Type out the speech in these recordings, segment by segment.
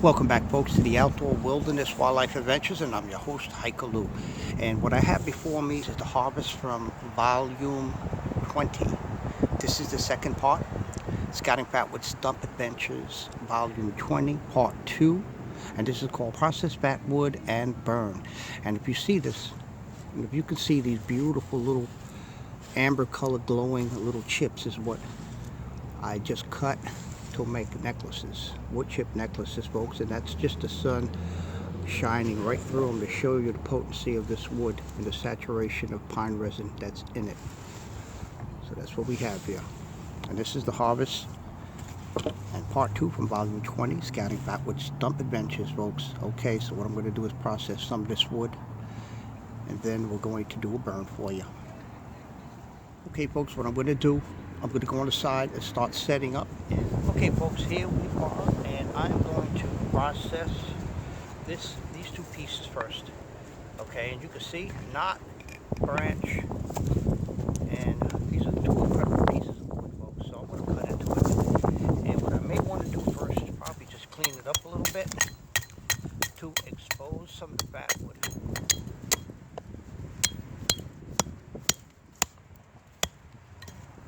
Welcome back, folks, to the Outdoor Wilderness Wildlife Adventures, and I'm your host, Hiker Lou. And what I have before me is the harvest from Volume 20. This is the second part, Scouting Fatwood Stump Adventures, Volume 20, Part 2. And this is called Process Fatwood and Burn. And if you see this, and if you can see these beautiful little amber colored glowing little chips is what I just cut to make necklaces, wood chip necklaces, folks, and that's just the sun shining right through them to show you the potency of this wood and the saturation of pine resin that's in it. So that's what we have here, and this is the harvest and part 2 from volume 20, Scouting Fatwood Stump Adventures, folks. Okay, so what I'm going to do is process some of this wood, and then we're going to do a burn for you. Okay, folks, what I'm going to do, I'm going to go on the side and start setting up. Okay, folks, here we are, and I'm going to process these two pieces first. Okay, and you can see knot, branch, and these are the two incredible pieces of wood, folks. So I'm going to cut into it. And what I may want to do first is probably just clean it up a little bit to expose some of the fatwood.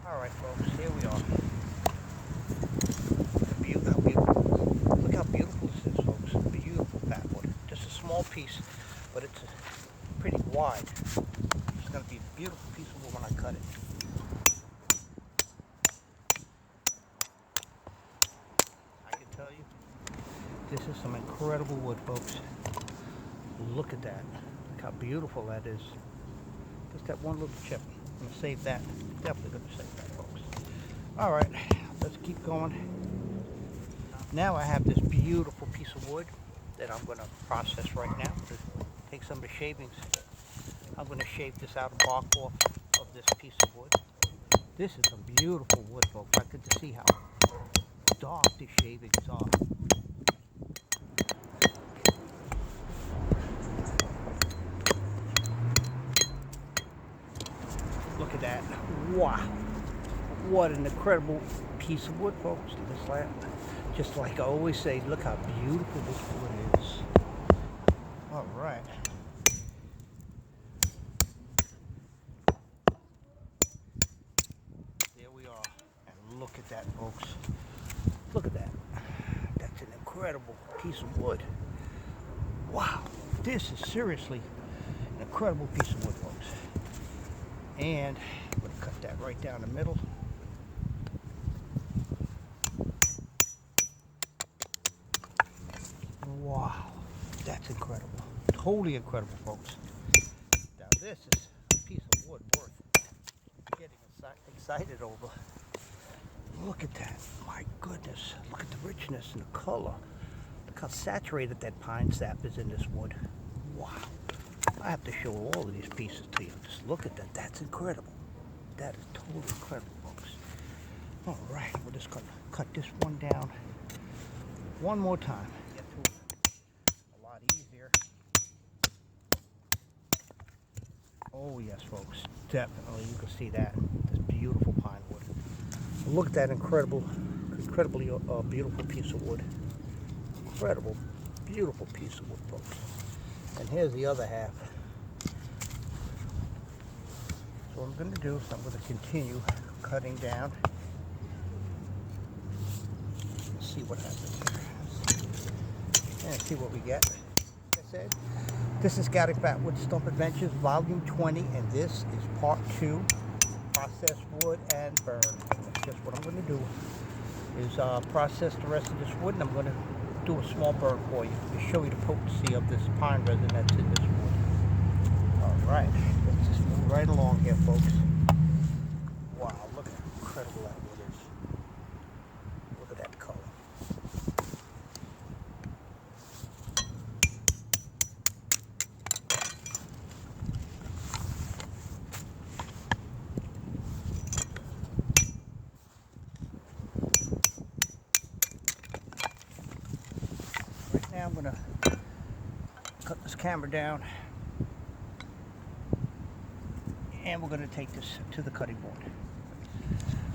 Alright, folks, here we are. Look how beautiful this is, folks. Beautiful fatwood. Just a small piece, but it's pretty wide. It's going to be a beautiful piece of wood when I cut it. I can tell you, this is some incredible wood, folks. Look at that. Look how beautiful that is. Just that one little chip. I'm going to save that. Definitely going to save that, folks. Alright, let's keep going. Now I have this beautiful piece of wood that I'm going to process right now. To take some of the shavings. I'm going to shave this outer bark off of this piece of wood. This is some beautiful wood, folks. I could see how dark the shavings are. Look at that. Wow. What an incredible piece of wood, folks. Just like I always say, look how beautiful this wood is. All right. There we are. And look at that, folks. Look at that. That's an incredible piece of wood. Wow. This is seriously an incredible piece of wood, folks. And I'm going to cut that right down the middle. Wow, that's incredible. Totally incredible, folks. Now this is a piece of wood worth getting excited over. Look at that. My goodness. Look at the richness and the color. Look how saturated that pine sap is in this wood. Wow. I have to show all of these pieces to you. Just look at that. That's incredible. That is totally incredible, folks. All right, we're just going to cut this one down one more time. Get to it a lot easier. Oh, yes, folks. Definitely, you can see that. This beautiful pine wood. Look at that incredibly beautiful piece of wood. Incredible, beautiful piece of wood, folks. And here's the other half. So what I'm going to do is I'm going to continue cutting down. Let's see what happens here. And see what we get. Like I said, this is Scouting Fatwood Stump Adventures, Volume 20, and this is Part 2, Process Wood and Burn. And that's just what I'm going to do is process the rest of this wood, and I'm going to do a small burn for you to show you the potency of this pine resin that's in this wood. Alright, let's just move right along here, folks. Wow, look at how incredible that wood is. Look at that color. Right now I'm going to cut this camera down, and we're going to take this to the cutting board.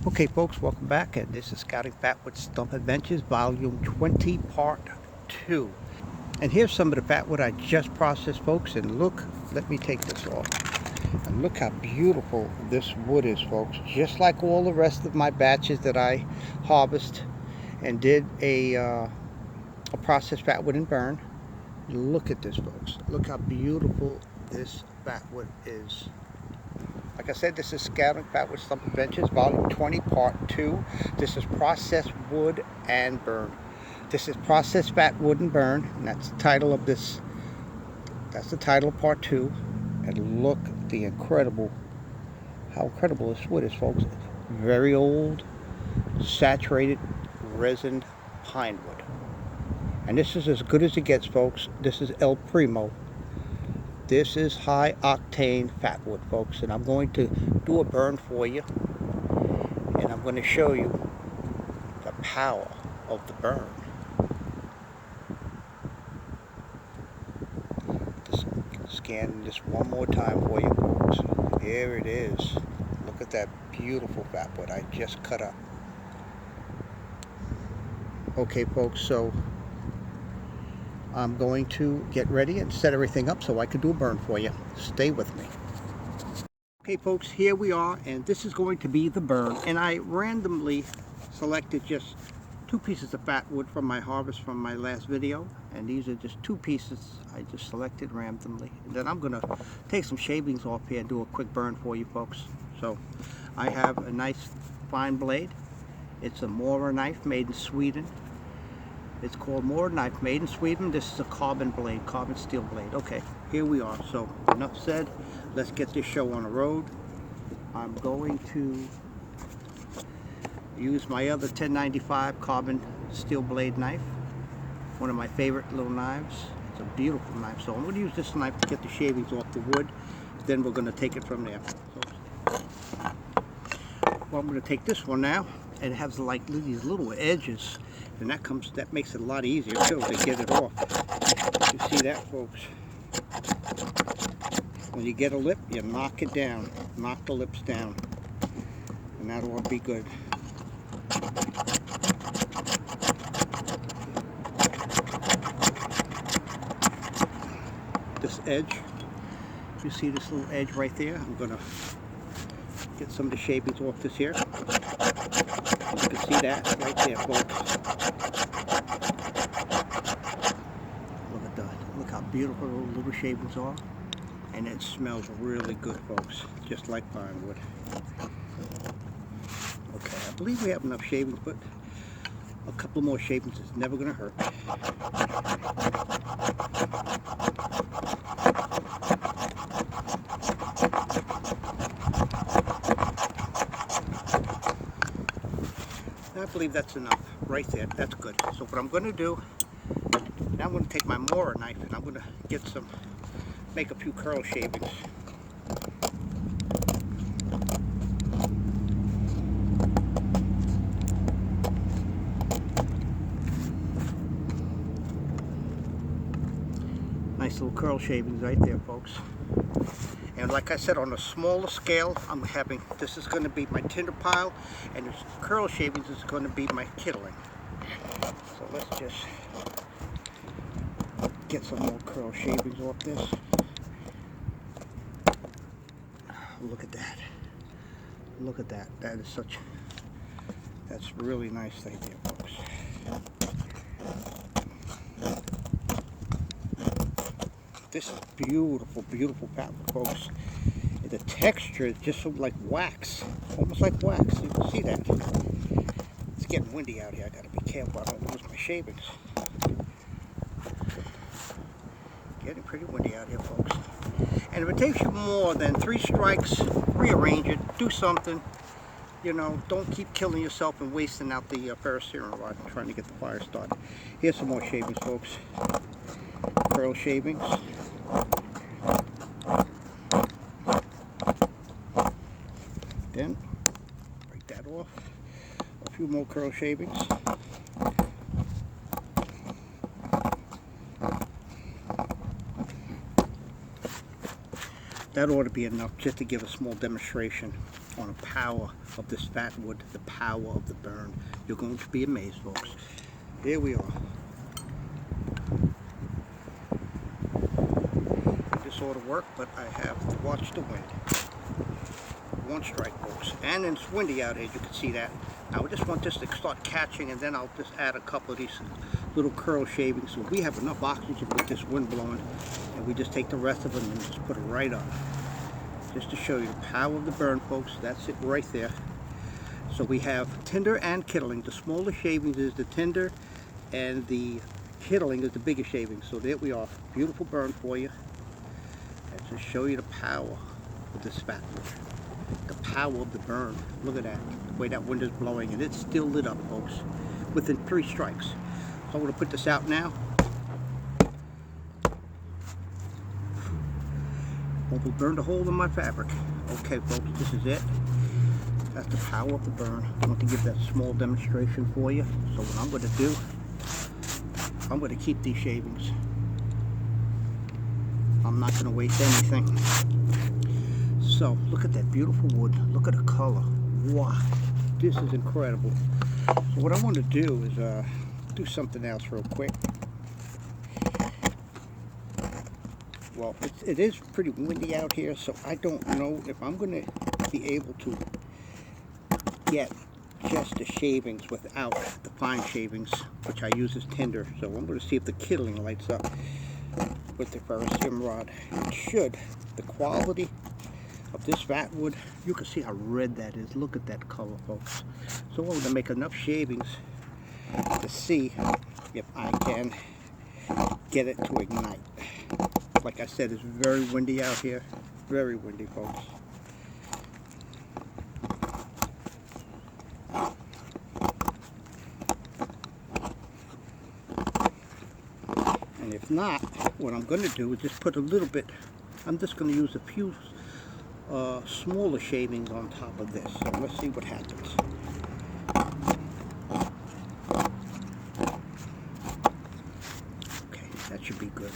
Okay, folks, welcome back, and this is Scouting Fatwood Stump Adventures, Volume 20, Part 2. And here's some of the fatwood I just processed, folks. And look, let me take this off. And look how beautiful this wood is, folks. Just like all the rest of my batches that I harvest and did a processed fatwood and burn. Look at this, folks. Look how beautiful this fatwood is. Like I said, this is Scouting Fatwood Stump Adventures, Volume 20, Part 2. This is Processed Wood and Burn. This is Processed Fatwood and Burn, and that's the title of this. That's the title of Part 2. And look at the how incredible this wood is, folks. Very old, saturated resin pine wood. And this is as good as it gets, folks. This is El Primo. This is high octane fatwood, folks. And I'm going to do a burn for you. And I'm going to show you the power of the burn. Just scan this one more time for you, folks. There it is. Look at that beautiful fatwood I just cut up. Okay, folks, so I'm going to get ready and set everything up so I can do a burn for you. Stay with me. Okay, folks, here we are, and this is going to be the burn. And I randomly selected just 2 pieces of fatwood from my harvest from my last video. And these are just 2 pieces I just selected randomly. And then I'm going to take some shavings off here and do a quick burn for you, folks. So I have a nice fine blade. It's a Mora knife made in Sweden. It's called Mora knife made in Sweden. This is a carbon blade, carbon steel blade. Okay, here we are. So enough said. Let's get this show on the road. I'm going to use my other 1095 carbon steel blade knife. One of my favorite little knives. It's a beautiful knife. So I'm going to use this knife to get the shavings off the wood. Then we're going to take it from there. So, well, I'm going to take this one now. And it has like these little edges. And that makes it a lot easier too to get it off. You see that, folks? When you get a lip, you knock it down. Knock the lips down. And that ought to be good. This edge, you see this little edge right there? I'm going to get some of the shavings off this here. You can see that right there, folks. Look at that. Look how beautiful those little shavings are. And it smells really good, folks. Just like pine wood. Okay, I believe we have enough shavings, but a couple more shavings is never going to hurt. I believe that's enough right there. That's good. So what I'm going to do, now I'm going to take my Mora knife and I'm going to make a few curl shavings. Nice little curl shavings right there, folks. And like I said, on a smaller scale, this is going to be my tinder pile, and this curl shavings is going to be my kindling. So let's just get some more curl shavings off this. Look at that. Look at that. That's really nice right there, folks. This is beautiful, beautiful fatwood, folks. The texture is just like wax, almost like wax. You can see that. It's getting windy out here. I gotta be careful I don't lose my shavings. Getting pretty windy out here, folks. And if it takes you more than 3 strikes, rearrange it, do something. You know, don't keep killing yourself and wasting out the ferrocerium rod trying to get the fire started. Here's some more shavings, folks. Curl shavings. Then break that off. A few more curl shavings. That ought to be enough just to give a small demonstration on the power of this fatwood, the power of the burn. You're going to be amazed, folks. Here we are. sort of work, but I have to watch the wind. One strike, folks. And it's windy out here, you can see that. Now I just want this to start catching, and then I'll just add a couple of these little curl shavings. So we have enough oxygen with this wind blowing, and we just take the rest of them and just put it right on. Just to show you the power of the burn, folks. That's it right there. So we have tinder and kittling. The smaller shavings is the tinder, and the kittling is the bigger shavings. So there we are. Beautiful burn for you. And to show you the power of this fatwood. The power of the burn. Look at that. The way that wind is blowing, and it's still lit up, folks. Within 3 strikes. So I'm going to put this out now. Will burn the hole in my fabric. Okay, folks, this is it. That's the power of the burn. I want to give that small demonstration for you. So what I'm going to do, I'm going to keep these shavings. I'm not going to waste anything. So look at that beautiful wood. Look at the color. Wow, this is incredible. So what I want to do is do something else real quick. Well, it is pretty windy out here, so I don't know if I'm going to be able to get just the shavings without the fine shavings, which I use as tinder. So I'm going to see if the kittling lights up with the ferrocerium rod. It should. The quality of this fatwood, you can see how red that is. Look at that color, folks. So I'm going to make enough shavings to see if I can get it to ignite. Like I said, it's very windy out here. Very windy, folks. And if not, what I'm going to do is just put a little bit, I'm just going to use a few smaller shavings on top of this. So let's see what happens. Okay, that should be good.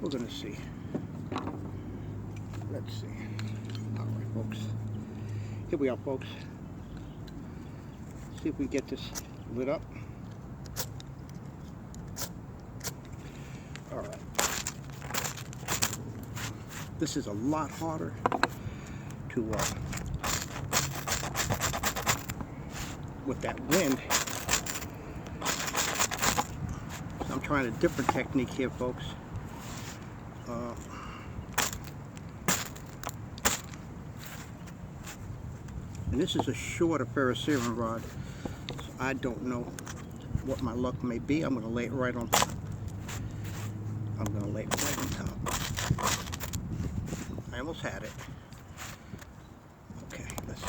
We're going to see. Let's see. All right, folks. Here we are, folks. See if we get this lit up. All right. This is a lot harder to, with that wind. So I'm trying a different technique here, folks. And this is a shorter ferrocerium rod, so I don't know what my luck may be. I'm going to lay it right on top. I'm going to lay it right on top. I almost had it. Okay, let's see.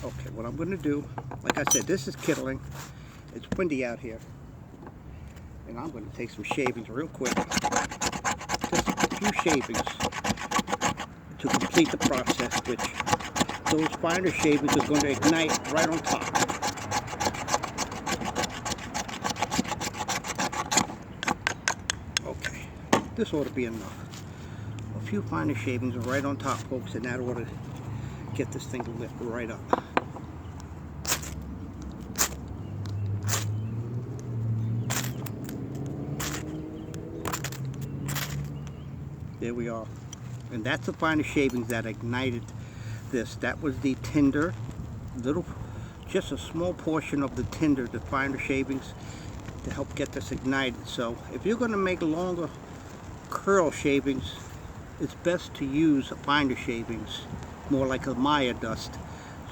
Okay, what I'm going to do, like I said, this is kittling. It's windy out here. And I'm going to take some shavings real quick. Just a few shavings to complete the process, which those finer shavings are going to ignite right on top. Okay, this ought to be enough. A few finer shavings are right on top, folks, and that ought to get this thing lit right up. There we are. And that's the finer shavings that ignited this. That was the tinder. Just a small portion of the tinder, the finer shavings, to help get this ignited. So if you're going to make longer curl shavings, it's best to use finer shavings, more like a Maya dust.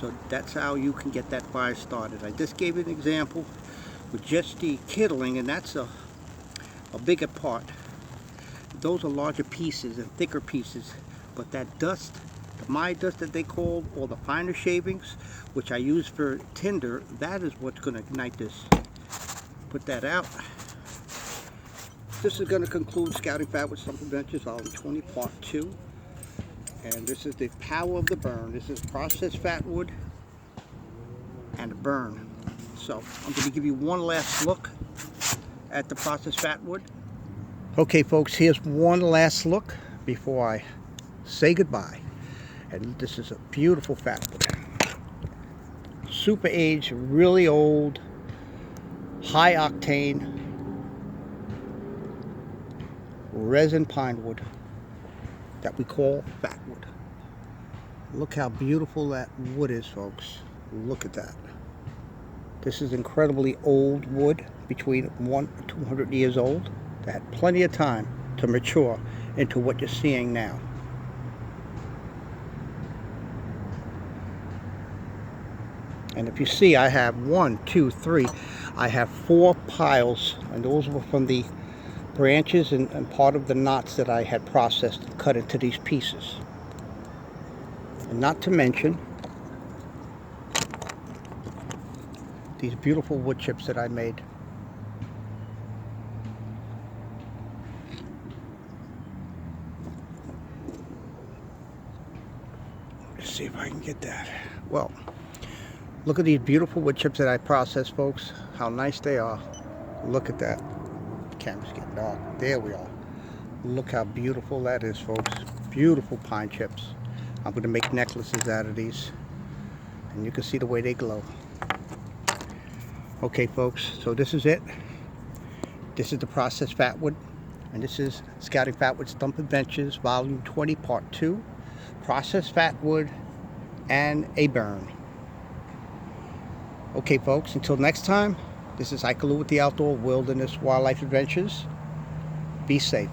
So that's how you can get that fire started. I just gave you an example with just the kittling, and that's a bigger part. Those are larger pieces and thicker pieces, but that dust, the Maya dust that they call, or the finer shavings, which I use for tinder, that is what's going to ignite this. Put that out. This is going to conclude Scouting Fatwood Stump Adventures Volume 20 Part 2. And this is the power of the burn. This is processed fatwood and a burn. So I'm going to give you one last look at the processed fatwood. Okay, folks, here's one last look before I say goodbye. And this is a beautiful fatwood. Super aged, really old, high octane, resin pine wood that we call fatwood. Look how beautiful that wood is, folks. Look at that. This is incredibly old wood, between 100 and 200 years old. That had plenty of time to mature into what you're seeing now. And if you see, I have 1, 2, 3, I have 4 piles, and those were from the branches and part of the knots that I had processed and cut into these pieces. And not to mention these beautiful wood chips that I made. Let's see if I can get that. Well, look at these beautiful wood chips that I processed, folks. How nice they are. Look at that. The camera's getting dark. There we are. Look how beautiful that is, folks. Beautiful pine chips. I'm going to make necklaces out of these. And you can see the way they glow. Okay, folks. So this is it. This is the processed fatwood. And this is Scouting Fatwood Stump Adventures, Volume 20, Part 2. Processed fatwood and a burn. Okay, folks, until next time, this is Hiking with the Outdoor Wilderness Wildlife Adventures. Be safe.